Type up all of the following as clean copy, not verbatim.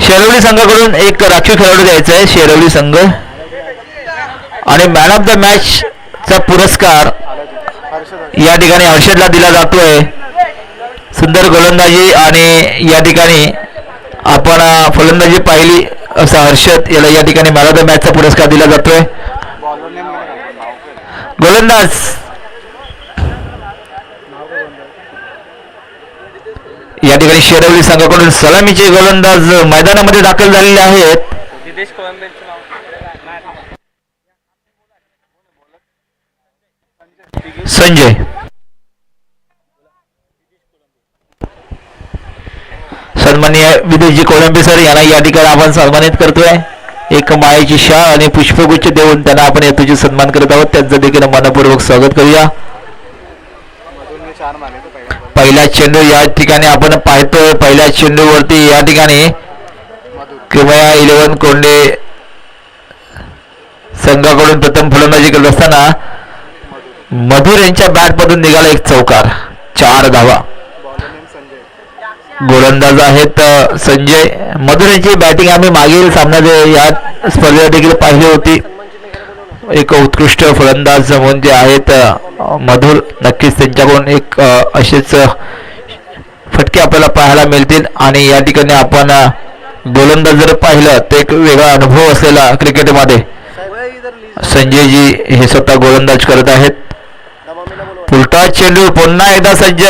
शेरवली संघाकडून एक राखीव खेळाडू द्यायचा आहे. शेरवली संघ आणि मॅन ऑफ द मॅच चा पुरस्कार या ठिकाणी हर्षदला दिला जातोय. सुंदर गोलंदाजी आणि या ठिकाणी आपण फलंदाजी पाहिली असा हर्षद याला या ठिकाणी मॅन ऑफ द मॅचचा पुरस्कार दिला जातोय. गोलंदाज या ठिकाणी शेरवली संघाकडून सलामीचे गोलंदाज मैदानामध्ये दाखल झालेले आहेत. संजय सन्माननीय विदेशजी कोळंबे सर यांना या ठिकाणी आपण सन्मानित करतोय. एक मायेची शाल आणि पुष्पगुच्छ देऊन त्यांना आपण हेतूची सन्मान करत आहोत. त्यांचं देखील मनपूर्वक स्वागत करूया. पहिला चेंडू या ठिकाणी आपण पाहतोय. पहिल्या चेंडूवरती या ठिकाणी किमया 11 कोंडे संघाकडून प्रथम फलंदाजी करत असताना मधुर यांच्या बॅटमधून निघाला एक चौकार. 4 धावा. गोलंदाज आहेत संजय. मधुर यांची बॅटिंग आम्ही मागील सामन्यात या स्पर्धेत देखील पाहिली होती. एक उत्कृष्ट फलंदाज म्हणून जे आहेत मधुर. नक्कीच त्यांच्याकडून एक असेच फटके आपल्याला पाहायला मिळतील. आणि या ठिकाणी आपण गोलंदाज जर पाहिलं तर एक वेगळा अनुभव असलेला क्रिकेटमध्ये संजयजी हे स्वतः गोलंदाज करत आहेत. पुलटा चेंडू पुन्हा एकदा सज्ज.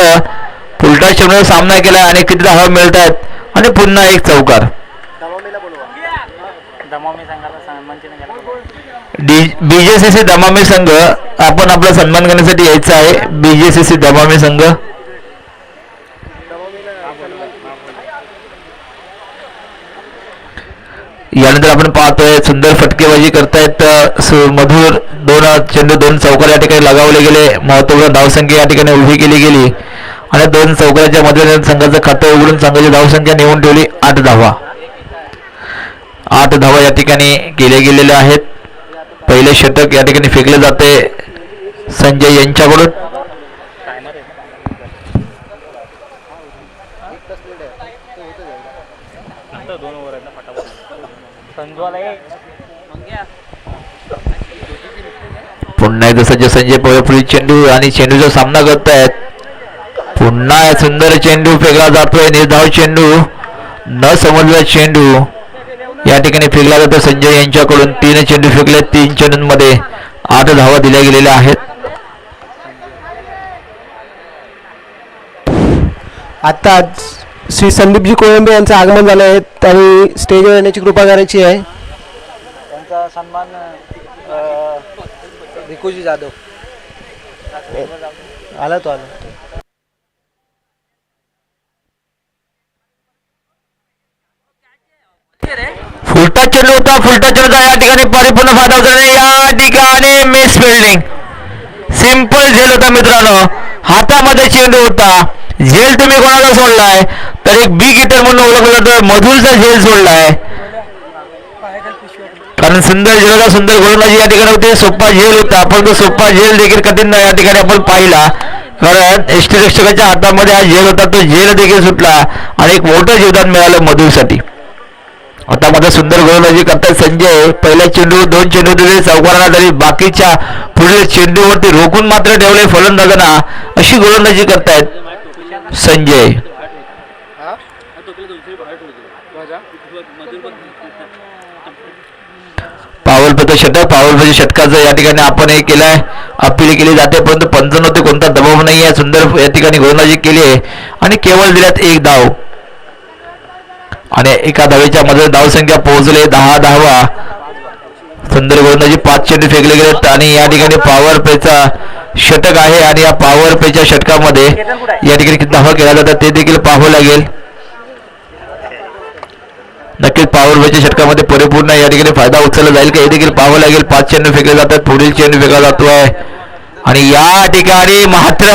पुलटा चेंडू सामना केला आणि किती धावा मिळत आहेत आणि पुन्हा एक चौकार. बीजेसीसी दमामी संघ आपण आपला सन्मान करण्यासाठी यायचा आहे. बीजेसीसी दमामी संघ यानंतर आपण पाहतोय सुंदर फटकेबाजी करतायत मधुर. 2 चेंडू 2 चौकार या ठिकाणी लगावले गेले. महत्त्वपूर्ण धावसंख्या या ठिकाणी उभी केली गेली आणि 2 चौकाराच्या मध्ये संघाचं खातं उघडून संघाची धावसंख्या नेऊन ठेवली 8 धावा. 8 धावा या ठिकाणी केले गेलेले आहेत. पहिले षटक या ठिकाणी फेकले जाते संजय यांच्याकडून. पुन्हा एकदा सज्ज संजय पवळपुरी चेंडू आणि चेंडूचा सामना करतायत. पुन्हा सुंदर चेंडू फेकला जातोय. निर्धाव चेंडू न समजला चेंडू या ठिकाणी फेकला जातो संजय यांच्याकडून. 3 चेंडू फेकले. 3 चेंडूंमध्ये 8 धावा दिल्या गेलेल्या आहेत. आता श्री संदीपजी कोळंबे यांचं आगमन झालं आहे. त्यांनी स्टेजवर येण्याची कृपा करायची आहे. त्यांचा सन्मान भिकूजी जाधव आला तो आला. फुलटा चेंडू होता. फुलटा चेंडूचा या ठिकाणी परिपूर्ण फायदा उचलणे. या ठिकाणी मिस फिल्डिंग. सिंपल झेल होता मित्रांनो. हातामध्ये चेंडू होता. झेल तुम्ही कोणाला सोडलाय तर एक बिग हिटर म्हणून ओळखलं जातं. मधुरचा झेल सोडलाय कारण सुंदर झेलचा सुंदर गोलंदाजी या ठिकाणी होते. सोप्पा झेल होता पण तो सोप्पा झेल देखील कठीण या ठिकाणी आपण पाहिला कारण यष्टीरक्षकाच्या हातामध्ये हा झेल होता. तो झेल देखील सुटला आणि एक मोठं जीवदान मिळालं मधुरसाठी. आता मध्ये सुंदर गोलंदाजी करतात संजय. पहिल्या चेंडू 2 चेंडू दिले चौकाराला तरी बाकीच्या पुढील चेंडूवरती रोखून मात्र ठेवले फलंदाजांना. अशी गोलंदाजी करतायत संजय. पावलपत्र षटक. पावलपत्र षटकाचं या ठिकाणी आपण हे केलंय. अपील केली जाते परंतु पंचांवरती कोणता दबाव नाही आहे. सुंदर या ठिकाणी गोलंदाजी केली आहे आणि केवळ दिल्यात 1 धाव आणि एका धावेच्या मध्ये धावसंख्या पोहोचले 10 धावा. सुंदर गोलंदाजी. 5 चेंडू फेकले गेलेत आणि या ठिकाणी पॉवर प्लेचा षटक आहे आणि या पॉवर प्लेच्या षटकामध्ये या ठिकाणी किती धावा केल्या जातात ते देखील पाहावं लागेल. नक्कीच पॉवर प्लेच्या षटकामध्ये परिपूर्ण या ठिकाणी फायदा उचलला जाईल का हे देखील पाहावं लागेल. 5 चेंडू फेकले जातात. पुढील चेंडू फेकला जातोय आणि या ठिकाणी मात्र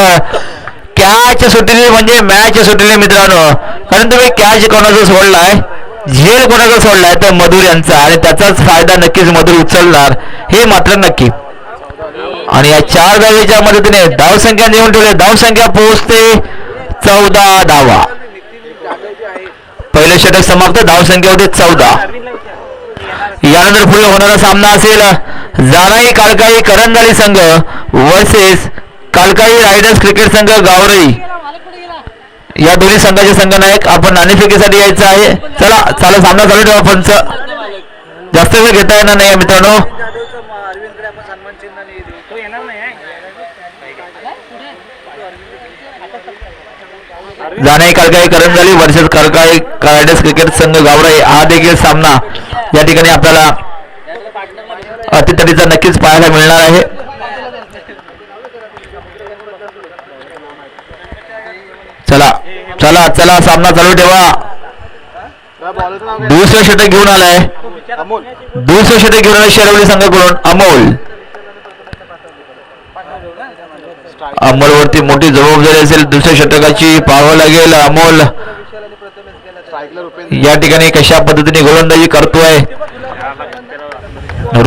कॅच सुटली म्हणजे मॅच सुटली मित्रांनो. कारण तुम्ही कॅच कोणाचा सोडलाय झेल कोणाचा सोडलाय तर मधुर यांचा आणि त्याचाच फायदा नक्कीच मधुर उचलणार हे मात्र नक्की. आणि या 4 धावेच्या मदतीने धावसंख्या नेऊन ठेवली. धावसंख्या पोहोचते 14 धावा. पहिलं षटक समाप्त. धावसंख्या होते 14. यानंतर पुढे होणारा सामना असेल जानाई कालकाई करंजाली संघ वर्सेस कालकाई रायडर्स क्रिकेट संघ गावरई. या दोन्ही संघाचे संघनायक आपण नाणेफेकीसाठी यायचं आहे. चला चला सामना चालू ठेवा. पंच जास्त वेळ घेता येणार नाही मित्रांनो. Janai कालकाई Karanjali versus कालकाई riders cricket संघ गावराई हा देखील सामना या ठिकाणी आपल्याला अतितटीचा नक्कीच पाहायला मिळणार आहे. चला चला चला सामना चालू ठेवा. दुसरं षटक घेऊन आलाय. दुसरं षटक घेऊन आलाय शेरवली संघाकडून अमोल. अमोलवरती मोठी जबाबदारी असेल. दुसऱ्या षटकाची पाहावं लागेल. अमोल या ठिकाणी कशा पद्धतीने गोलंदाजी करतोय,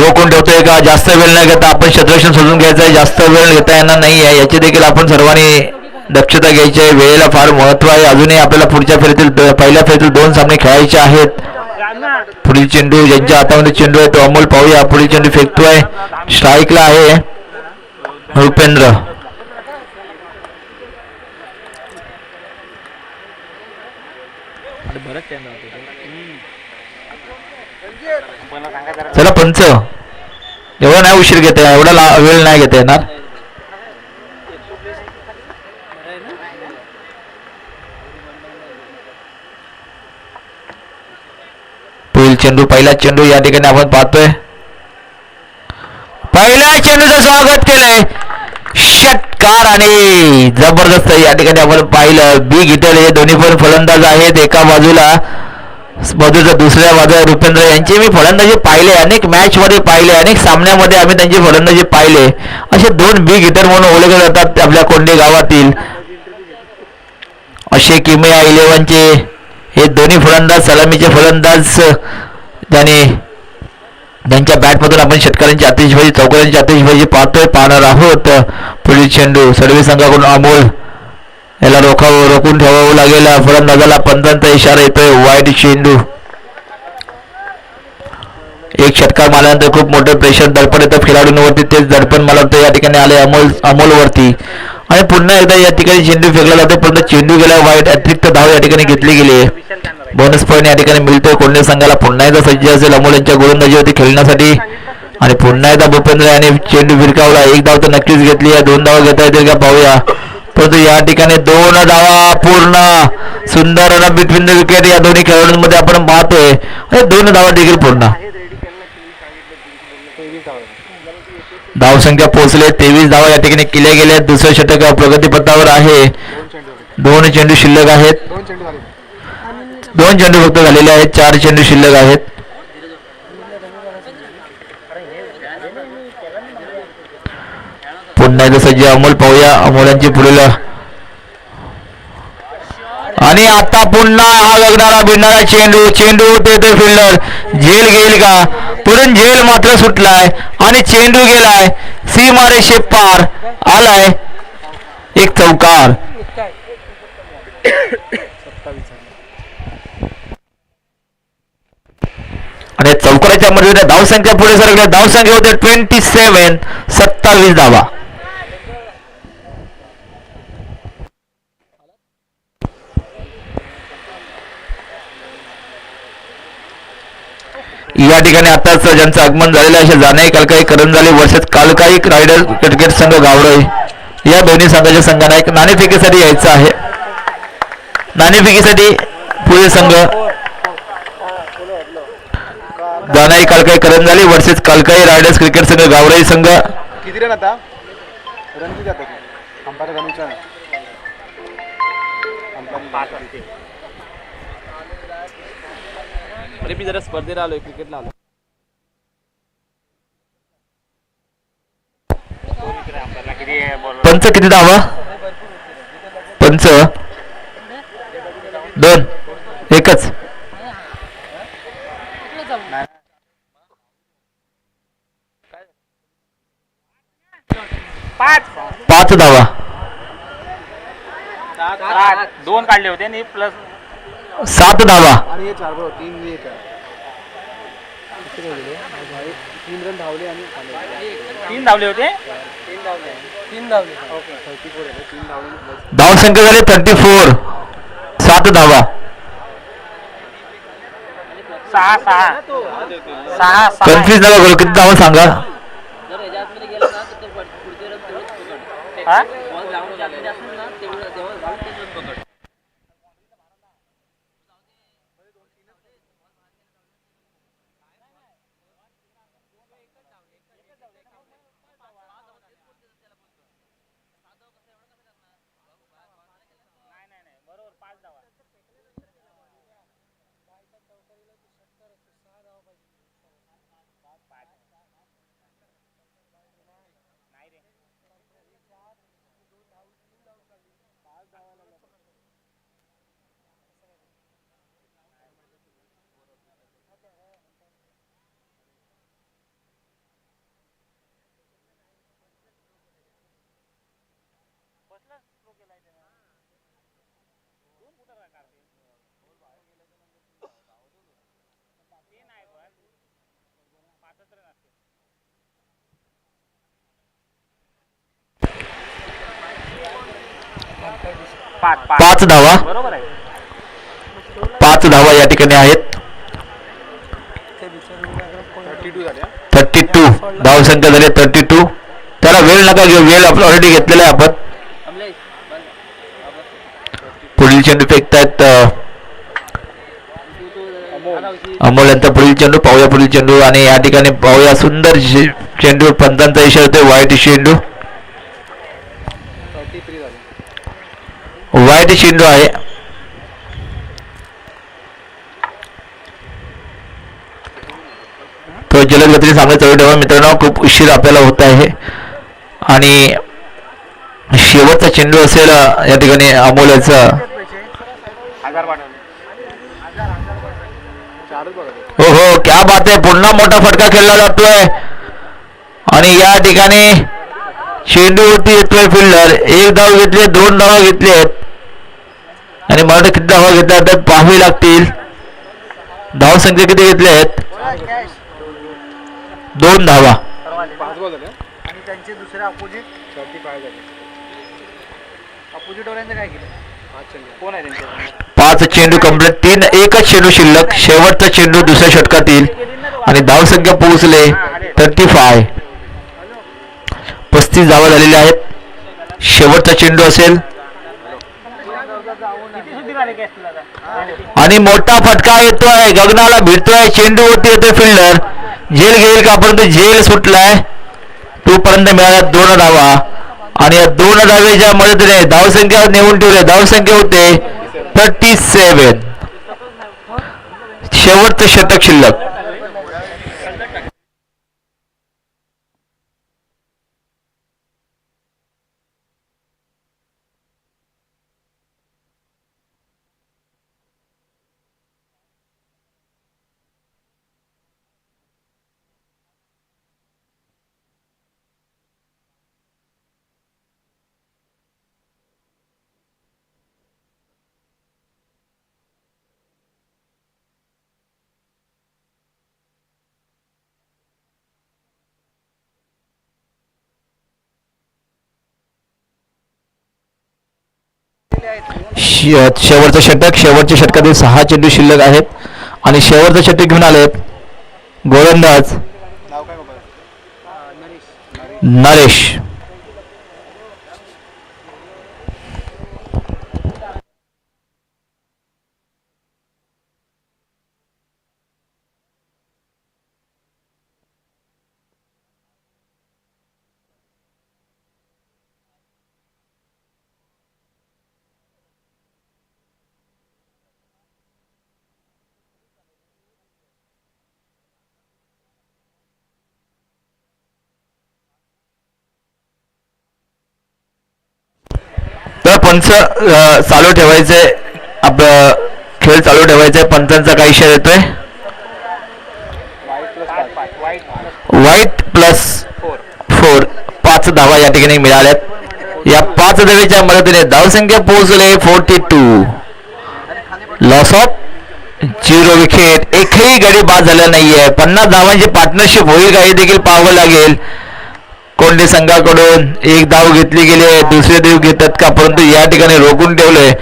रोखून ठेवतोय का. जास्त वेळ न घेता आपण क्षेत्ररक्षण शोधून घ्यायचं आहे. जास्त वेळ घेता येणार नाही आहे. याची देखील आपण सर्वांनी दक्षता घ्यायची आहे. वेळेला फार महत्व आहे. अजूनही आपल्याला पुढच्या फेरीतील पहिल्या फेरीतील 2 सामने खेळायचे आहेत. पुढील चेंडू ज्यांच्या हातामध्ये चेंडू आहे तो अमोल पाहूया. पुढील चेंडू फेकतोय. स्ट्राईकला आहे रुपेंद्र. चला पंच एवढा नाही उशीर घेता, एवढा वेळ नाही घेता येणार. पुढील चेंडू पहिला चेंडू या ठिकाणी आपण पाहतोय. पहिल्या चेंडूचं स्वागत केलंय षटकार आणि जबरदस्त या ठिकाणी आपण पाहिलं. बिग हिटर हे दोन्ही पण फलंदाज आहेत. एका बाजूला दुसऱ्या बाजूला रुपेंद्र यांची मी फलंदाजी पाहिले. अनेक मॅच मध्ये पाहिले, अनेक सामन्यामध्ये आम्ही त्यांची फलंदाजी पाहिले. असे 2 बिग हिटर म्हणून ओळखले जातात आपल्या कोंडे गावातील. असे किमया 11चे हे दोन्ही फलंदाज सलामीचे फलंदाज त्यांच्या बॅटमधून आपण षटकारांची आतिषबाजी चौकारांची आतिषबाजी पाहणार आहोत. पुढील चेंडू सर्वे संघाकडून अमोल याला रोखून ठेवावं लागेल. फलंदाजाला 15चा इशारा येतोय. वाईड चेंडू. एक षटकार मारल्यानंतर खूप मोठं प्रेशर दडपण येतं खेळाडूंवरती. तेच दडपण मला वाटतं या ठिकाणी आले अमोलवरती. आणि पुन्हा एकदा या ठिकाणी चेंडू फेकला जातो, परंतु चेंडू गेला वाईट. अतिरिक्त धाव या ठिकाणी घेतली गेली. बोनस पॉईंट या ठिकाणी मिळतोय. कोंडे संघाला पुन्हा एकदा सज्ज असेल अमोल यांच्या गोलंदाजीवरती खेळण्यासाठी. आणि पुन्हा एकदा भूपेंद्र याने चेंडू फिरकावला. 1 धाव तर नक्कीच घेतली आहे. 2 धावा घेता येतील का पाहूया. परंतु या ठिकाणी 2 धावा पूर्ण. सुंदर रन बिटवीन द विकेट या दोन्ही खेळाडूंमध्ये आपण पाहतोय. आणि 2 धावा देखील पूर्ण. धावसंख्या पोहोचले 23 धावा या ठिकाणी केल्या गेल्या. दुसरं षटक प्रगतीपथावर आहे. 2 चेंडू शिल्लक आहेत. 2 चेंडू फक्त झालेले आहेत. 4 चेंडू शिल्लक आहेत. पुन्हा एकदा सज्ज अमोल पाहूया. अमोलांची पुढील आणि आता पुन्हा हा गगनाला भिडणारा चेंडू. चेंडू येतोय फिल्डर. झेल घेईल का. पुढून झेल मात्र सुटलाय आणि चेंडू गेलाय सीमारेषे पार. आलाय एक चौकार. आणि चौकाराच्या मध्ये धावसंख्या पुढे सरकल्या. धावसंख्या होते 27. 27 धावा. या ठिकाणी आताच ज्यांचं आगमन झालेलं आहे Janai कालकाई Karanjali versus कालकाई rider cricket संघ गावरई या दोन्ही संघाच्या संघांना एक नाणेफेकीसाठी यायचं आहे. नाणेफेकीसाठी पुढे संघ Janai कालकाई Karanjali versus कालकाई riders cricket संघ गावरई संघ. किती रन आता रन किती आता अंपायर गणूचा अरे मी जरा स्पर्धेला आलोय क्रिकेटला आलो. पंच किती धावा. पंच 2 एकच. 5 धावा. 2 काढले होते आणि प्लस 7 धावा. आणि हे 4 बरोबर 3 1 आहे. किती काय दिले? 3 रन धावले आणि 3 धावले होते. 3 धावले. ओके 34 आहे. 3 धावले. धावसंख्या झाली 34. 7 धावा. 6 कन्फ्युज नका करू, किती धावा सांगा. हा? 5 धावा. बरोबर आहे. 5 धावा या ठिकाणी आहेत. 32 झाले. 32 धावसंख्या झाली 32. त्याला वेळ नका घेऊ, वेळ आपला ऑलरेडी घेतलेला आहे आपण. पुढील चेंडू फेकतायत अमोल यांचा पुढील चेंडू. पाहूया पुढील चेंडू आणि या ठिकाणी पाहूया सुंदर चेंडू. पंचांचा इशारा होते वाईट चेंडू. 33 झाले. वाईट चेंडू आहे. तो जलद गतीने सामने चालू ठेवा मित्रांनो, खूप उशीर आपल्याला होत आहे आणि शेवटचा चेंडू असेल या ठिकाणी अमोल याचा. 1000 पाठवले. हो हो, क्या बात आहे. पुन्हा मोठा फटका खेळला जातोय आणि या ठिकाणी चेंडूवरती येतोय फिल्डर. 1 धाव घेतले, 2 धावा घेतलेत आणि मला वाटतं किती धावा घेतल्या तर पाहावी लागतील. धाव संख्या किती घेतल्या आहेत? 2 धावा. 5 बॉल झाले आणि त्यांचे दुसरे अपोजिट 35 झाले. अपोजिट वाल्यांचं काय केलं? 5 चेंडू. कोण आहे त्यांचे? 5 चेंडू कंप्लीट. एकच चेंडू शिल्लक. शेवटचा चेंडू दुसऱ्या षटकातील आणि धाव संख्या पोहोचले 35. 35 धावा झालेल्या आहेत. शेवटचा चेंडू असेल आणि मोठा फटका येतोय, गगनाला भिडतोय. चेंडूवरती येतोय फिल्डर. झेल घेईल का, परंतु झेल सुटलाय. 2 पर्यंत मिळाल्या 2 धावा आणि या 2 धावेच्या मदतीने धावसंख्या नेऊन ठेवले. धावसंख्या होते 37. शेवटचं षटक शिल्लक. शेवटचं षटक. शेवटच्या षटकातील 6 चेंडू शिल्लक आहेत आणि शेवटचं षटक घेऊन आलेत गोलंदाज नाव काय बाबा? नरेश. तर पंच चालू ठेवायचंय, आपलं खेळ चालू ठेवायचंय. पंचांचा काही इशारा येतोय? वाईट प्लस 4. 5 धावा या ठिकाणी मिळाल्यात. या 5 धावेच्या मदतीने धावसंख्या पोहोचले 42. Loss of 0 wicket. एकही गडी बाद झाला नाहीये. 50 धावांची पार्टनरशिप होईल का हे देखील पाहावं लागेल. कोंडे संघाकडून एक धाव घेतली गेली आहे, दुसरे धाव घेतात का, परंतु या ठिकाणी रोखून ठेवलंय.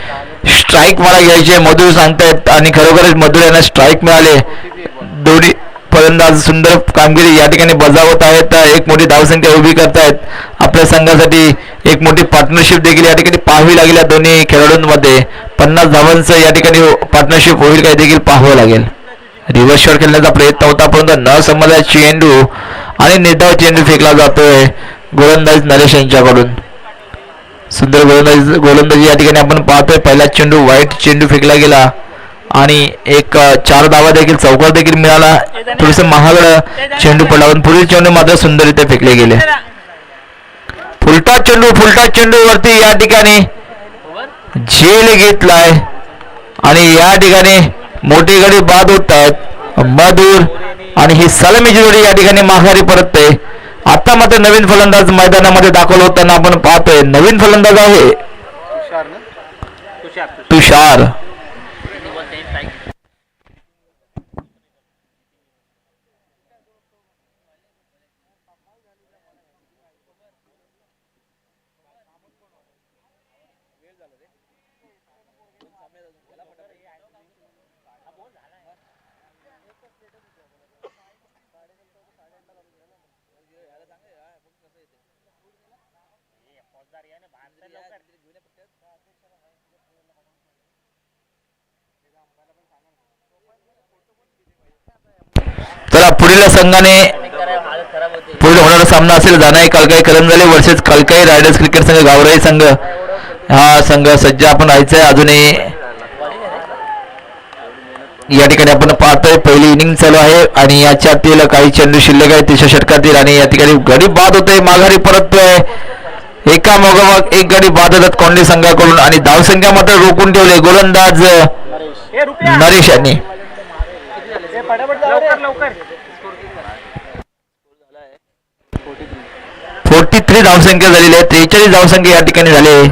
स्ट्राईक मला घ्यायचे मधुर सांगतायत आणि खरोखरच मधुर यांना स्ट्राईक मिळाले. दोन्ही फलंदाज सुंदर कामगिरी या ठिकाणी बजावत आहेत. एक मोठी धावसंख्या उभी करतायत. आपल्या संघासाठी एक मोठी पार्टनरशिप देखील या ठिकाणी पाहावी लागेल. या दोन्ही खेळाडूंमध्ये 50 धावांचं या ठिकाणी पार्टनरशिप होईल काय देखील पाहावं लागेल. रिव्हर्स शॉट खेळण्याचा प्रयत्न होता परंतु न समजला चेंडू आणि निर्धाव चेंडू फेकला जातोय गोलंदाज नरेश यांच्याकडून. सुंदर गोलंदाजी या ठिकाणी आपण पाहतोय. पहिला चेंडू वाईट चेंडू फेकला गेला आणि एक 4 धावा देखील चौकार देखील मिळाला. थोडस महागड चेंडू पडला पण पुढील चेंडू मात्र सुंदररित्या फेकले गेले. फुलटा चेंडू वरती या ठिकाणी झेल घेतलाय आणि या ठिकाणी मोठी गडी बाद होत आहेत. मधुर आणि ही सलामीची जोडी या ठिकाणी माघारी परतते. आता मात्र नवीन फलंदाज मैदानामध्ये दाखल होताना आपण पाहतोय. नवीन फलंदाज आहे तुषार. चला पुढील संघाने पुढील होणारा सामना असेल जानाई कलकाई करंजले वर्सेस कलकाई रायडर्स क्रिकेट संघ गावराई संघ. हा संघ सज्ज आपण राहायचा आहे. अजूनही या ठिकाणी आपण पाहतोय पहिली इनिंग चालू आहे आणि याच्यातील काही चेंडू शिल्लक आहे 30 षटकातील आणि या ठिकाणी गडी बाद होते. माघारी परततोय. एका मागोमाग एक गडी बाद होतात कोंडे संघाकडून आणि धावसंख्या मात्र रोखून ठेवले गोलंदाज नरेश यांनी. 43 धावसंख्या झालेली आहे. 43 धावसंख्या या ठिकाणी झाले.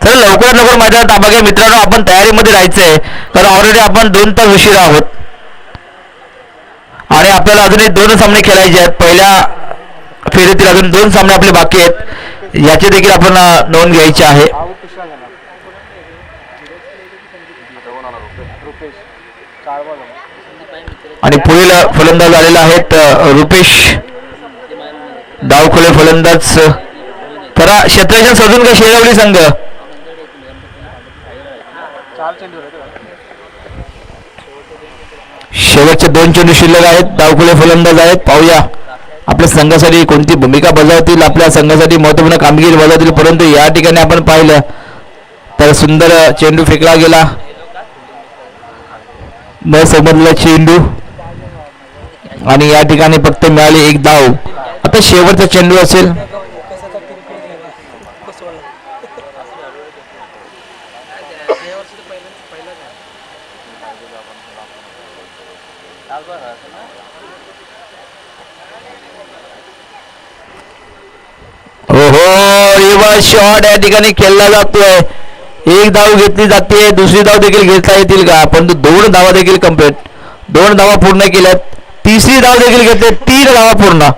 चला लवकरात लवकर मैदानात ताबा घ्या मित्रांनो. आपण तयारीमध्ये राहायचंय कारण ऑलरेडी आपण 2 तास उशीर आहोत आणि आपल्याला अजूनही 2 सामने खेळायचे आहेत. पहिल्या फेरीतील अजून 2 सामने आपले बाकी आहेत. याची देखील आपण नोंद घ्यायची आहे. आणि पुढील फलंदाज आलेला आहेत रुपेश डावखोले फलंदाज. तर क्षेत्ररक्षण शोधून का शेरवली संघ. शेवटचे 2 चेंडू शिल्लक आहेत. डावखोले फलंदाज आहेत. पाहूया आपल्या संघासाठी कोणती भूमिका बजावतील. आपल्या संघासाठी महत्त्वपूर्ण कामगिरी बजावतील. परंतु या ठिकाणी आपण पाहिलं तर सुंदर चेंडू फेकला गेला. न समजला चेंडू आणि या ठिकाणी फक्त मिळाली 1 धाव. आता शेवटचा चेंडू असेल. रिव्हर्स शॉट या ठिकाणी खेळला जातोय. 1 धाव घेतली जाते. दुसरी धाव देखील घेता येतील का परंतु 2 धावा देखील कंप्लीट 2 धावा पूर्ण केल्यात. तिसरी धाव देखील घेतली. 3 धावा पूर्ण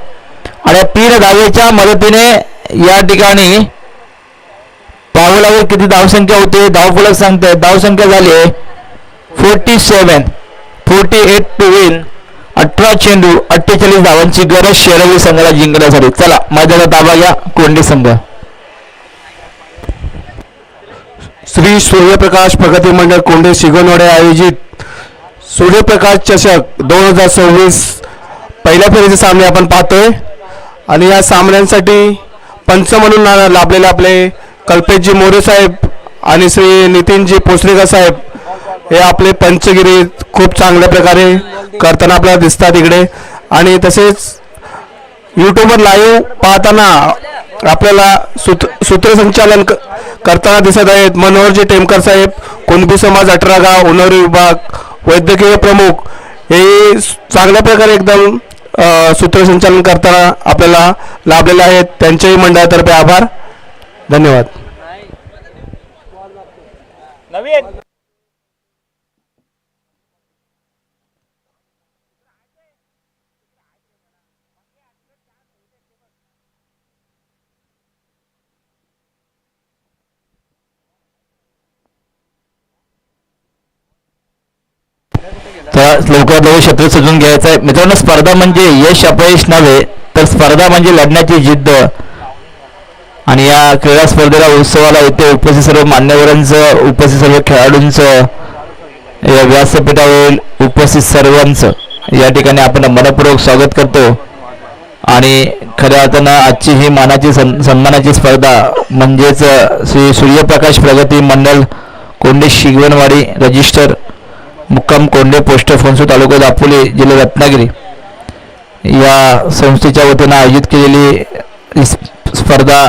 आणि 3 धावेच्या मदतीने या ठिकाणी पाहावं लागेल किती धावसंख्या होते. धावफलक सांगते धावसंख्या झाली 47 48 टू विन. 18 चेंडू 48 धावांची गरज शेरवली संघाला जिंकण्यासाठी. चला मैदानात ताबा घ्या कोंडे संघ. श्री सूर्यप्रकाश प्रगती मंडळ कोंडे सिगनवाडे आयोजित सूर्यप्रकाश चषक 2026 पहिल्या फेरीचे सामने आपण पाहतोय आणि या सामन्यांसाठी पंच म्हणून लाभलेले आपले कल्पेशजी मोरे साहेब आणि श्री नितीनजी पोसरेकर साहेब हे आपले पंचगिरी खूप चांगल्या प्रकारे करताना आपल्याला दिसतात इकडे. आणि तसेच यूट्यूबवर लाईव्ह पाहताना आपल्याला सूत्रसंचालन करताना दिसत आहेत मनोहरजी टेमकर साहेब, कुणबी समाज 18 गाव उन्हाळी विभाग वैद्यकीय प्रमुख हे चांगल्या प्रकारे एकदम सूत्रसंचालन करताना आपल्याला लाभलेले आहेत. त्यांच्याही मंडळातर्फे आभार. धन्यवाद. तर लवकरात लवकर शत्रू सजून घ्यायचा आहे मित्रांनो. स्पर्धा म्हणजे यश अपयश नव्हे, तर स्पर्धा म्हणजे लढण्याची जिद्द. आणि या क्रीडा स्पर्धेला उत्सवाला इथे उपस्थित सर्व मान्यवरांचं, उपस्थित सर्व खेळाडूंचं, या व्यासपीठावर उपस्थित सर्वांचं या ठिकाणी आपण मनपूर्वक स्वागत करतो. आणि खऱ्या अर्थानं आजची ही मानाची सन्मानाची स्पर्धा म्हणजेच श्री सूर्यप्रकाश प्रगती मंडळ कोंडे शिगवणवाडी रजिस्टर मुक्काम कोंडे पोस्ट फणसूर तालुका दापोली जिल्हा रत्नागिरी या संस्थेच्या वतीनं आयोजित केलेली ही स्पर्धा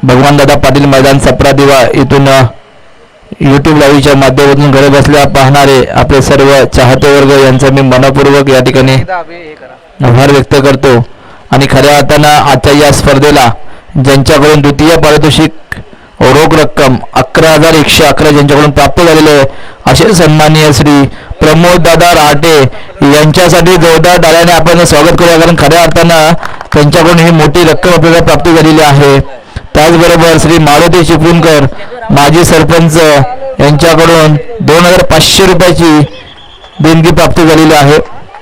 भगवानदादा पाटील मैदान सप्रा दिवा इथून यूट्यूब लाईव्हच्या माध्यमातून घरी बसल्या पाहणारे आपले सर्व चाहते वर्ग यांचा मी मनपूर्वक या ठिकाणी आभार व्यक्त करतो. आणि खऱ्या अर्थानं आजच्या या स्पर्धेला ज्यांच्याकडून द्वितीय पारितोषिक रोख रक्कम 11,111 ज्यांच्याकडून प्राप्त झालेले असे सन्माननीय श्री प्रमोद दादा रहाटे यांच्यासाठी जोरदार टाळ्याने आपण स्वागत करूया. कारण खऱ्या अर्थानं त्यांच्याकडून ही मोठी रक्कम आपल्याला प्राप्त झालेली आहे. त्याचबरोबर श्री मारुती चिपळूणकर माजी सरपंच यांच्याकडून 2,500 रुपयाची देणगी प्राप्त झालेली आहे.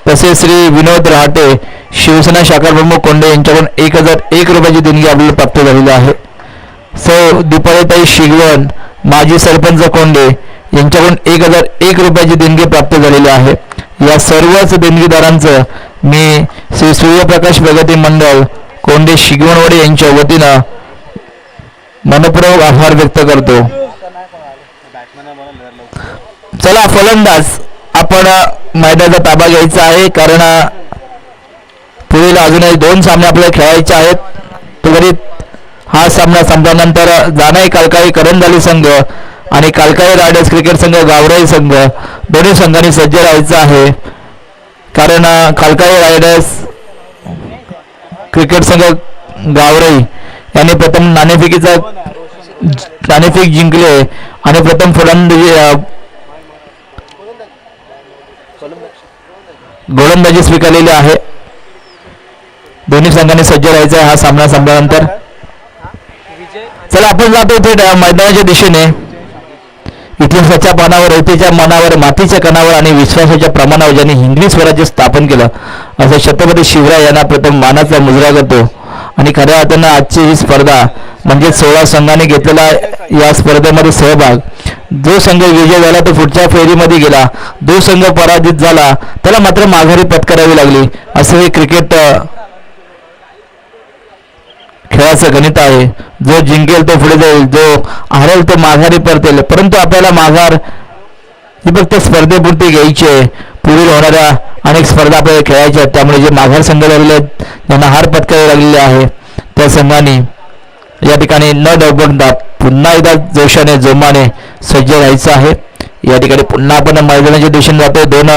तसेच श्री विनोद रहाटे शिवसेना शाखा प्रमुख कोंडे यांच्याकडून 1,001 रुपयाची देणगी आपल्याला प्राप्त झालेली आहे. सौ दीपालीताई शिगवण माजी सरपंच कोंडे यांच्याकडून 1,001 रुपयाची देणगी प्राप्त झालेली आहे. या सर्वच देणगीदारांचं मी श्री सूर्यप्रकाश प्रगती मंडळ कोंडे शिगवणवाडी यांच्या वतीनं मनपूर्वक आभार व्यक्त करतो. चला फलंदाज आपण मैदानाचा ताबा घ्यायचा आहे, कारण पुढील अजूनही 2 सामने आपल्याला खेळायचे आहेत. त्वरित हा सामना संपल्यानंतर जानाई कालकाई करंजाली संघ आणि कालकाई रायडर्स क्रिकेट संघ गावराई संघ दोन्ही संघांनी सज्ज राहायचं आहे. कारण कालकाई रायडर्स क्रिकेट संघ गावराई यांनी प्रथम नाणेफेक जिंकले आणि प्रथम गोलंदाजी स्वीकारलेली आहे. दोन्ही संघांनी सज्ज राहायचं आहे हा सामना संपल्यानंतर. चला आपण जातो थेट मैदानाच्या दिशेने. इतिहासाच्या पानावर, ऐतिहाच्या मनावर, मातीच्या कणावर आणि विश्वासाच्या प्रमाणावर ज्यांनी हिंदवी स्वराज्य स्थापन केलं असं छत्रपती शिवराय यांना प्रथम मानाचा मुजरा करतो. आणि खऱ्या अर्थानं आजची ही स्पर्धा म्हणजे 16 संघांनी घेतलेला या स्पर्धेमध्ये सहभाग. जो संघ विजय झाला तो पुढच्या फेरीमध्ये गेला, जो संघ पराजित झाला त्याला मात्र माघारी पत्करावी लागली. असं हे क्रिकेट खेळाचं गणित आहे. जो जिंकेल तो पुढे जाईल, जो हारेल तो माघारी परतेल. परंतु आपल्याला माघार ही फक्त स्पर्धेपुरती घ्यायची आहे. पुढील होणाऱ्या अनेक स्पर्धा आपल्याला खेळायच्या आहेत. त्यामुळे जे माघार संघ झालेले आहेत ज्यांना हार पत्करावी लागलेली आहे त्या संघांनी या ठिकाणी न डगमगता पुन्हा एकदा जोशाने जोमाने सज्ज राहायचं आहे. या ठिकाणी पुन्हा आपण मैदानाच्या दिशेने जातोय. 2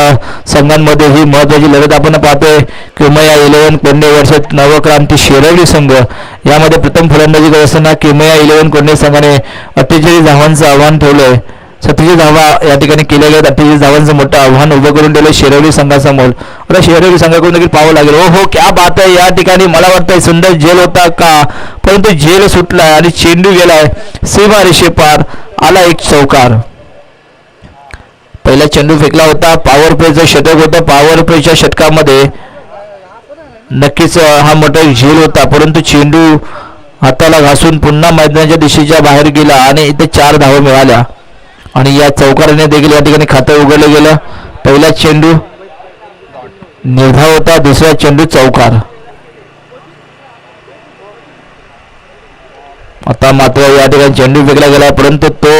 संघांमध्ये ही महत्त्वाची लढत आपण पाहतोय. किमया 11 कोंडे वर्षात नवक्रांती शेरवली संघ यामध्ये प्रथम फलंदाजी करत असताना किमया 11 कोंडे संघाने 48 धावांचं आव्हान ठेवलंय. 37 धावा या ठिकाणी केल्या गेल्या. 38 धावांचं मोठं आव्हान उभं करून दिलं शेरवली संघासमोर. आता शेरवली संघाकडून देखील पाहावं लागेल. हो क्या बात आहे. या ठिकाणी मला वाटतंय सुंदर झेल होता का, परंतु झेल सुटलाय आणि चेंडू गेलाय सीमा रेषेपार. आला एक चौकार. पहिला चेंडू फेकला होता. पॉवर प्लेचं षटक होतं. पॉवर प्लेच्या षटकामध्ये नक्कीच हा मोठा झेल होता, परंतु चेंडू हाताला घासून पुन्हा मैदानाच्या दिशेच्या बाहेर गेला आणि इथे 4 धावा मिळाल्या. आणि या चौकाराने देखील या ठिकाणी खातं उघडलं गेलं. पहिला चेंडू निर्धाव होता, दुसरा चेंडू चौकार. आता मात्र या ठिकाणी चेंडू फेकला गेला, परंतु तो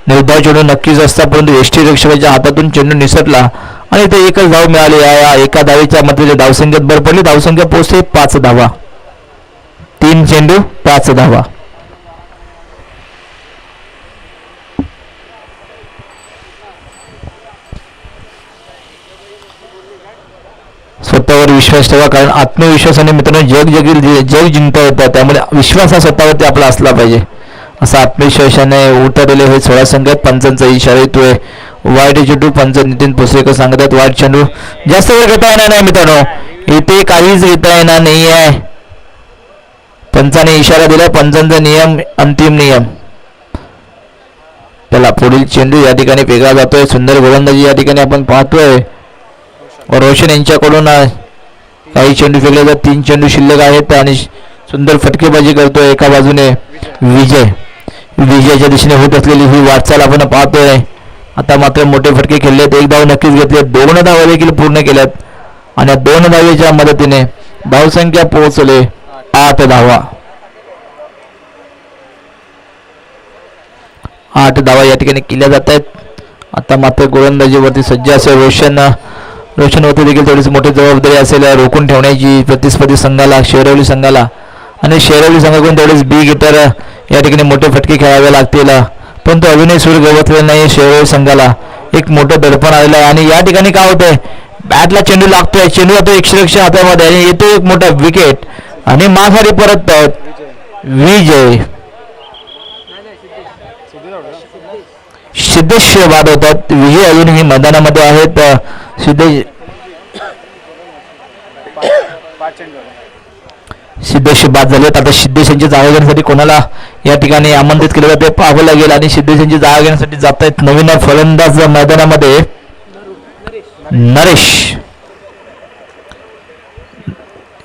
निर्धाव चेंडू नक्कीच असता, परंतु यष्टीरक्षकाच्या हातातून चेंडू निसटला आणि इथे एकच धाव मिळाली. या एका धावेच्या मात्र धावसंख्येत भर पडली. धावसंख्या पोहोचली 5 धावा. 3 चेंडू 5 धावा. स्वतःवर विश्वास ठेवा, कारण आत्मविश्वासाने मित्रांनो जग जिंकता येतं. त्यामुळे विश्वास हा स्वतःवरती आपला असला पाहिजे. असा आत्मविश्वासाने उतरलेले हे 16 संघ आहेत. पंचांचा इशारा येतोय. वाईट चेंडू पंच नितीन पुसेकर सांगतात वाईट चेंडू. जास्त वेळ घेता येणार नाही मित्रांनो, इथे काहीच घेता येणार नाही आहे. पंचाने इशारा दिला. पंचांचा नियम अंतिम नियम. त्याला पुढील चेंडू या ठिकाणी फेकला जातोय. सुंदर गोलंदाजी या ठिकाणी आपण पाहतोय. रोशन यांच्याकडून काही चेंडू फेकले जातात. 3 चेंडू शिल्लक आहेत आणि सुंदर फटकेबाजी करतोय. एका बाजूने विजयाच्या दिशेने होत असलेली ही वाटचाल आपण पाहतोय. आता मात्र मोठे फटके खेळलेत. 1 धाव नक्कीच घेतले. 2 धावा देखील पूर्ण केल्यात आणि 2 धावेच्या मदतीने धावसंख्या पोहोचले 8 धावा. 8 धावा या ठिकाणी केल्या जात आहेत. आता मात्र गोलंदाजीवरती सज्ज असेल रोशनवरती देखील थोडीशी मोठी जबाबदारी असेल रोखून ठेवण्याची प्रतिस्पर्धी संघाला, शेरवली संघाला. आणि शेरवली संघाकडून तेवढेच बी गिटर या ठिकाणी मोठे फटके खेळावे लागतील. पण तो अजूनही सूर गवतलेला नाही. शेरवली संघाला एक मोठं दडपण आलेलं आहे आणि या ठिकाणी काय होतंय, बॅटला चेंडू लागतोय, चेंडू जातो 100 हातामध्ये आणि येतो एक मोठा विकेट आणि माघारी परत विजय. सिद्धेश बाद होतात. विजय अजूनही मैदानामध्ये आहेत. सिद्धेश बाद झालेत. आता सिद्धेश यांची जागा घेण्यासाठी कोणाला या ठिकाणी आमंत्रित केलं जाते पाहावं लागेल आणि सिद्धेश यांची जागा घेण्यासाठी जात आहेत नवीन फलंदाज मैदानामध्ये नरेश.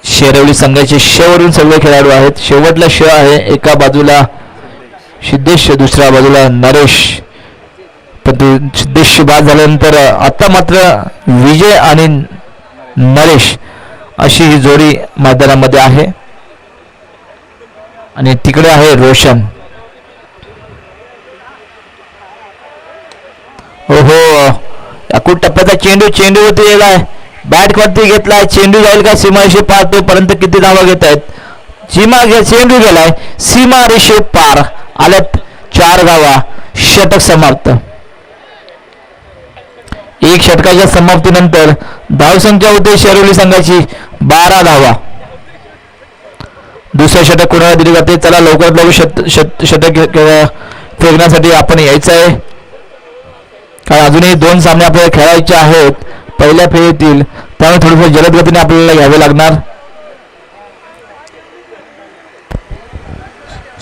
शेरवली संघाचे शेवरून सगळे खेळाडू आहेत. शेवटला श आहे. एका बाजूला सिद्धेश, दुसऱ्या बाजूला नरेश. पण सिद्धेश बाद झाल्यानंतर आता मात्र विजय आणि नरेश अशी ही जोडी मैदानामध्ये आहे आणि तिकडे आहे रोशन. ओहो, अकूट टप्प्याचा चेंडूवरती गेलाय. बॅट वरती घेतलाय. चेंडू जाईल का सीमारेषे पार, तोपर्यंत किती धावा घेत आहेत. चेंडू गेलाय. सीमारेषे पार आल्यात 4 धावा. षटक समाप्त. 1 षटकाच्या समाप्तीनंतर धावसंख्या होते शेरवली संघाची 12 धावा. दुसरं षटक कोणाला दिले जाते. चला लवकरात लवकर षटक फेकण्यासाठी आपण यायचं आहे, कारण अजूनही 2 सामने आपल्याला खेळायचे आहेत पहिल्या फेरीतील. त्यामुळे थोडंसं जलद गतीने आपल्याला घ्यावे लागणार.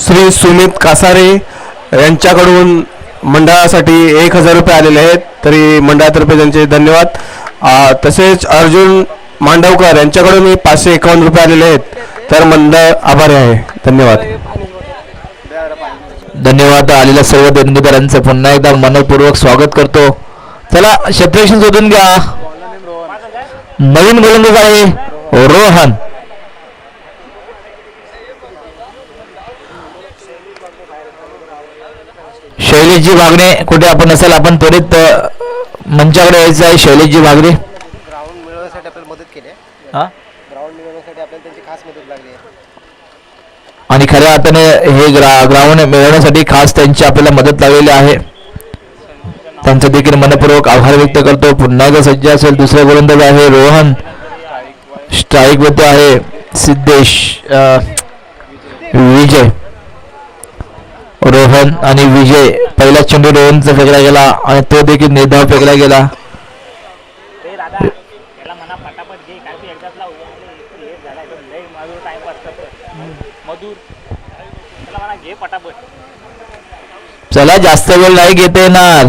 श्री सुमित कासारे यांच्याकडून मंडळासाठी 1000 रुपये आलेले आहेत, तरी मंडळातर्फे त्यांचे धन्यवाद. तसेच अर्जुन मांडवकर यांच्याकडून 551 रुपये आलेले आहेत, तर मंडळ आभारी आहे. धन्यवाद. धन्यवाद. आलेल्या सर्व देणगीदारांचं पुन्हा एकदा मनपूर्वक स्वागत करतो. चला क्षेत्ररक्षण शोधून घ्या. नवीन गोलंदाज आहे रोहन. शैलेशजी भागणे कुठे आपण असेल, आपण त्वरित मंचाकडे यायचं आहे. शैलेशजी भागणे ग्राउंड मिळवण्यासाठी आपल्याला मदत केली आहे. ग्राउंड मिळवण्यासाठी आपल्याला त्यांची खास मदत लागली आहे आणि खऱ्या अर्थाने हे ग्राउंड मिळवण्यासाठी खास त्यांची आपल्याला मदत लागलेली आहे. त्यांचं देखील मनपूर्वक आभार व्यक्त करतो. पुन्हा एकदा सज्ज असेल. दुसरा गोलंदाज आहे रोहन. स्ट्राईक वरती आहे सिद्धेश. विजय, रोहन आणि विजय. पहिला चेंडू रोहनचा फेकला गेला आणि तो देखील निर्धाव फेकला गेला. चला जास्त वेळ नाही घेता येणार.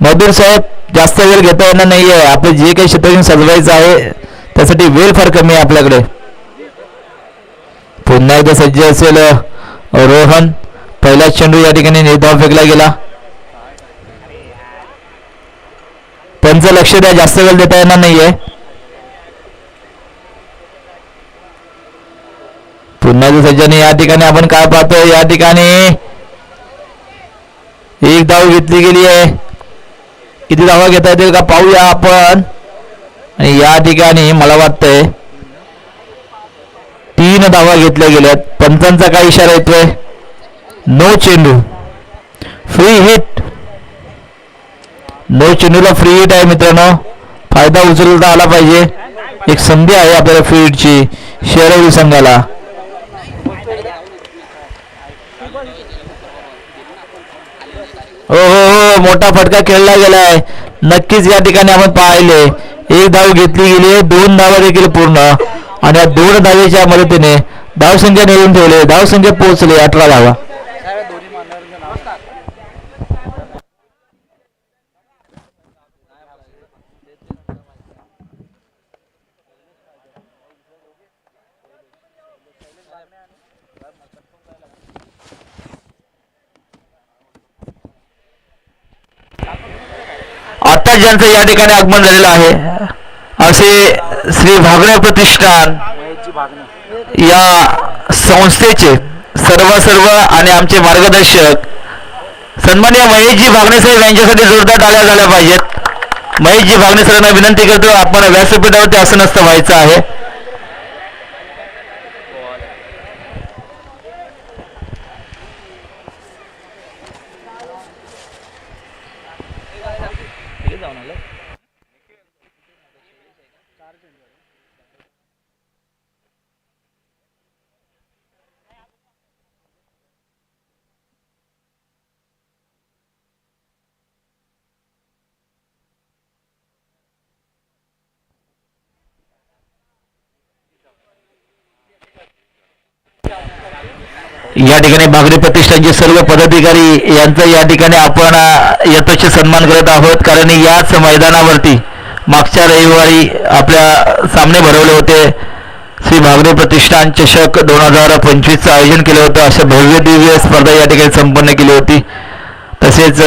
मधुर साहेब, जास्त वेळ घेता येणार नाहीये. आपलं जे काही क्षेत्र सजवायचं आहे त्यासाठी वेळ फार कमी आहे आपल्याकडे. पुन्हा एकदा सज्ज असेल रोहन. पहिला चेंडू या ठिकाणी निर्धाव फेकला गेला. त्यांचं लक्ष द्या, जास्त वेळ देता येणार नाहीये. पुन्हा एकदा सज्जाने या ठिकाणी आपण काय पाहतोय, या ठिकाणी 1 धाव घेतली गेली आहे. किती धावा घेता येतील का पाहूया आपण. आणि या ठिकाणी मला वाटतंय 3 धावा घेतल्या गेल्यात. पंचांचा काय इशारा येतोय, नो चेंडू, फ्री हिट. नो चेंडूला फ्री हिट आहे मित्रांनो. फायदा उचलता आला पाहिजे. एक संधी आहे आपल्याला फ्री हिटची शेरवली संघाला. हो हो हो, मोठा फटका खेळला गेलाय. नक्कीच या ठिकाणी आपण पाहिले 1 धाव घेतली गेली, 2 धावा देखील पूर्ण आणि या 2 धावेच्या मदतीने धावसंख्या निवडून ठेवले, धावसंख्या पोहोचले 18 धावा. आता ज्यांचं या ठिकाणी आगमन झालेलं आहे असे श्री भागणे प्रतिष्ठान महेशजी भागणे. या संस्थेचे सर्व आणि आमचे मार्गदर्शक सन्माननीय महेशजी भागणे साहेब यांच्यासाठी जोरदार टाळ्या झाल्या पाहिजेत. महेशजी भागणे सरांना विनंती करतो, आपण व्यासपीठावरती आसनस्थ व्हायचं आहे. या ठिकाणी भागणे प्रतिष्ठानचे सर्व पदाधिकारी यांचा या ठिकाणी आपण यथोचित सन्मान करत आहोत, कारण याच मैदानावरती मागच्या रविवारी आपल्या सामने भरवले होते. श्री भागणे प्रतिष्ठान चषक 2025चं आयोजन केलं होतं. अशा भव्य दिव्य स्पर्धा या ठिकाणी संपन्न केली होती. तसेच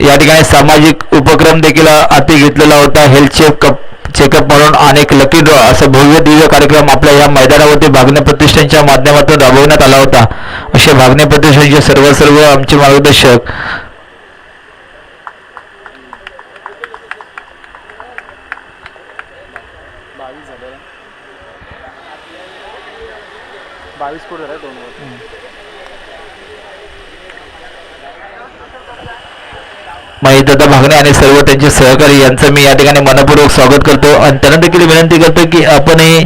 या ठिकाणी सामाजिक उपक्रम देखील हाती घेतलेला होता. हेल्थ चेकअप म्हणून अनेक लकी ड्रॉ असा भव्य दिव्य कार्यक्रम आपल्या या मैदानावरती भागणे प्रतिष्ठानच्या माध्यमातून राबवण्यात आला होता. असे भागणे प्रतिष्ठानचे सर्व आमचे मार्गदर्शक महेशदादा भागणे आणि सर्व त्यांचे सहकारी यांचं मी या ठिकाणी मनपूर्वक स्वागत करतो आणि त्यांना देखील विनंती करतो की आपणही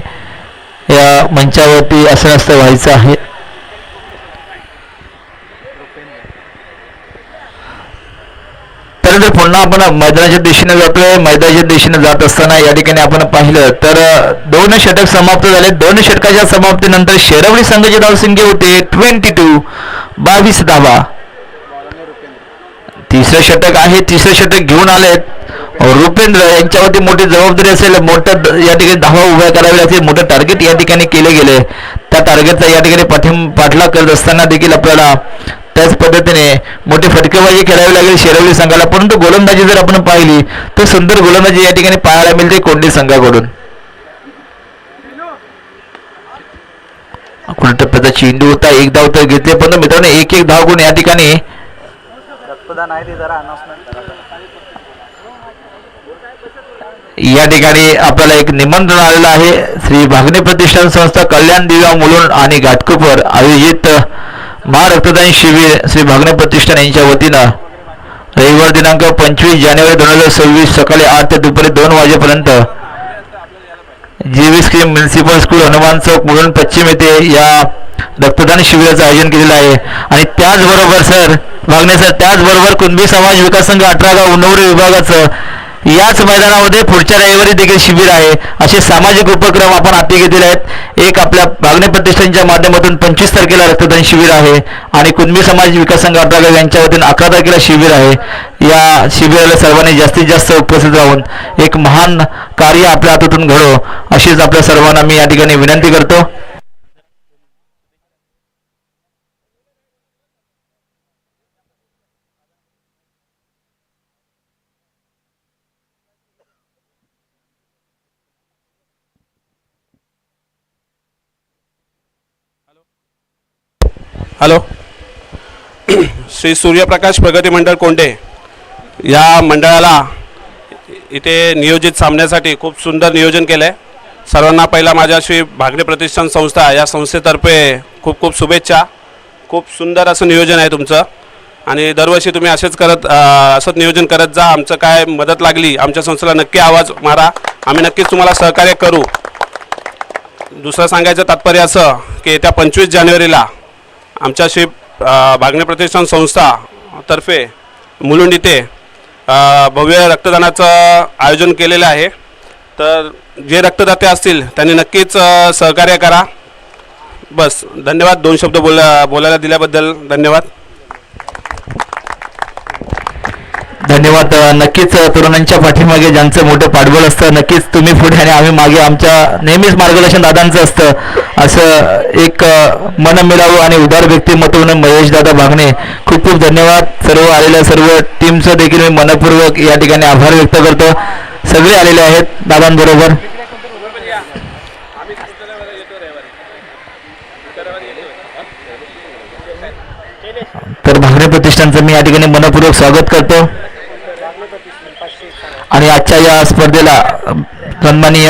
या मंचावरती आसनस्थ व्हायचं आहे. त्यानंतर पुन्हा आपण मैदानाच्या दिशेने जातोय. मैदानाच्या दिशेने जात असताना या ठिकाणी आपण पाहिलं तर 2 षटक समाप्त झाले. 2 षटकाच्या समाप्तीनंतर शेरवली संघाची धावसंख्या होते 22 धावा. तिसरं षटक आहे, तिसरं षटक घेऊन आलेत रुपेंद्र यांच्यावरती मोठी जबाबदारी असेल. मोठं या ठिकाणी धावा उभ्या कराव्या लागतील. मोठं टार्गेट या ठिकाणी केले गेले. त्या टार्गेटचा या ठिकाणी पाठलाग करत असताना देखील आपल्याला त्याच पद्धतीने मोठी फटकेबाजी खेळावी लागेल शेरवली संघाला. परंतु गोलंदाजी जर आपण पाहिली तर सुंदर गोलंदाजी या ठिकाणी पाहायला मिळते कोंडी संघाकडून. टप्प्याचा चेंडू होता, 1 धाव तर घेतले, पण मित्रांनो 1 धाव गुण या ठिकाणी रक्तदान आहे ते जरा अनाउन्समेंट करा. या ठिकाणी आपल्याला एक निमंत्रण आलेलं आहे. श्री भागणे प्रतिष्ठान संस्था कल्याण दिव्या मुलुंड आणि घाटकोपर आयोजित महारक्तदान शिबिर श्री भागणे प्रतिष्ठान यांच्या वतीनं रविवार दिनांक 25 जानेवारी 2026 सकाळी 8 ते दुपारी 2 वाजेपर्यंत GV scheme municipal school Hanuman चौक मुलुंड पश्चिम येथे या रक्तदान शिबिराचं आयोजन केलेलं आहे. आणि त्याचबरोबर भागणे सर त्याचबरोबर कुणबी समाज विकास संघ 18 गाव उन्नवरे विभागाचं याच मैदानामध्ये पुढच्या रविवारी देखील शिबिर आहे. असे सामाजिक उपक्रम आपण हाती घेतलेले आहेत. एक आपल्या भागणे प्रतिष्ठानच्या माध्यमातून 25 तारखेला रक्तदान शिबिर आहे आणि कुणबी समाज विकास संघ 18 गाव यांच्या वतीने 11 तारखेला शिबिर आहे. या शिबिराला सर्वांनी जास्तीत जास्त उपस्थित राहून एक महान कार्य आपल्या हातातून घडो अशीच आपल्या सर्वांना मी या ठिकाणी विनंती करतो. हॅलो. श्री सूर्यप्रकाश प्रगती मंडळ कोंडे या मंडळाला इथे नियोजित सामन्यासाठी खूप सुंदर नियोजन केलं आहे. सर्वांना पहिला माझ्या श्री भागणे प्रतिष्ठान संस्था या संस्थेतर्फे खूप खूप शुभेच्छा. खूप सुंदर असं नियोजन आहे तुमचं आणि दरवर्षी तुम्ही असंच नियोजन करत जा. आमचं काय मदत लागली आमच्या संस्थेला नक्की आवाज मारा. आम्ही नक्कीच तुम्हाला सहकार्य करू. दुसरं सांगायचं तात्पर्य असं की येत्या 25 जानेवारीला आमच्या श्री भागणे प्रतिष्ठान संस्था तर्फे मुलुंड इथे भव्य रक्तदानाचं आयोजन केलेलं आहे. तर जे रक्तदाते असतील त्यांनी नक्कीच सहकार्य करा. बस धन्यवाद. 2 शब्द बोलायला दिल्याबद्दल धन्यवाद. धन्यवाद. नक्कीच तरुणांच्या पाठीमागे ज्यांचं मोठं पाठबळ असतं, नक्कीच तुम्ही पुढे आणि आम्ही मागे, आमच्या नेहमीच मार्गदर्शन दादांचं असतं. असं एक मन मिळावं आणि उदार व्यक्तिमत्व म्हणून महेश दादा भागणे, खूप खूप धन्यवाद. सर्व आलेल्या सर्व टीमचं देखील मी मनपूर्वक या ठिकाणी आभार व्यक्त करतो. सगळे आलेले आहेत दादांबरोबर. तर भागणे प्रतिष्ठानचं मी या ठिकाणी मनपूर्वक स्वागत करतो आणि आजच्या या स्पर्धेला सन्माननीय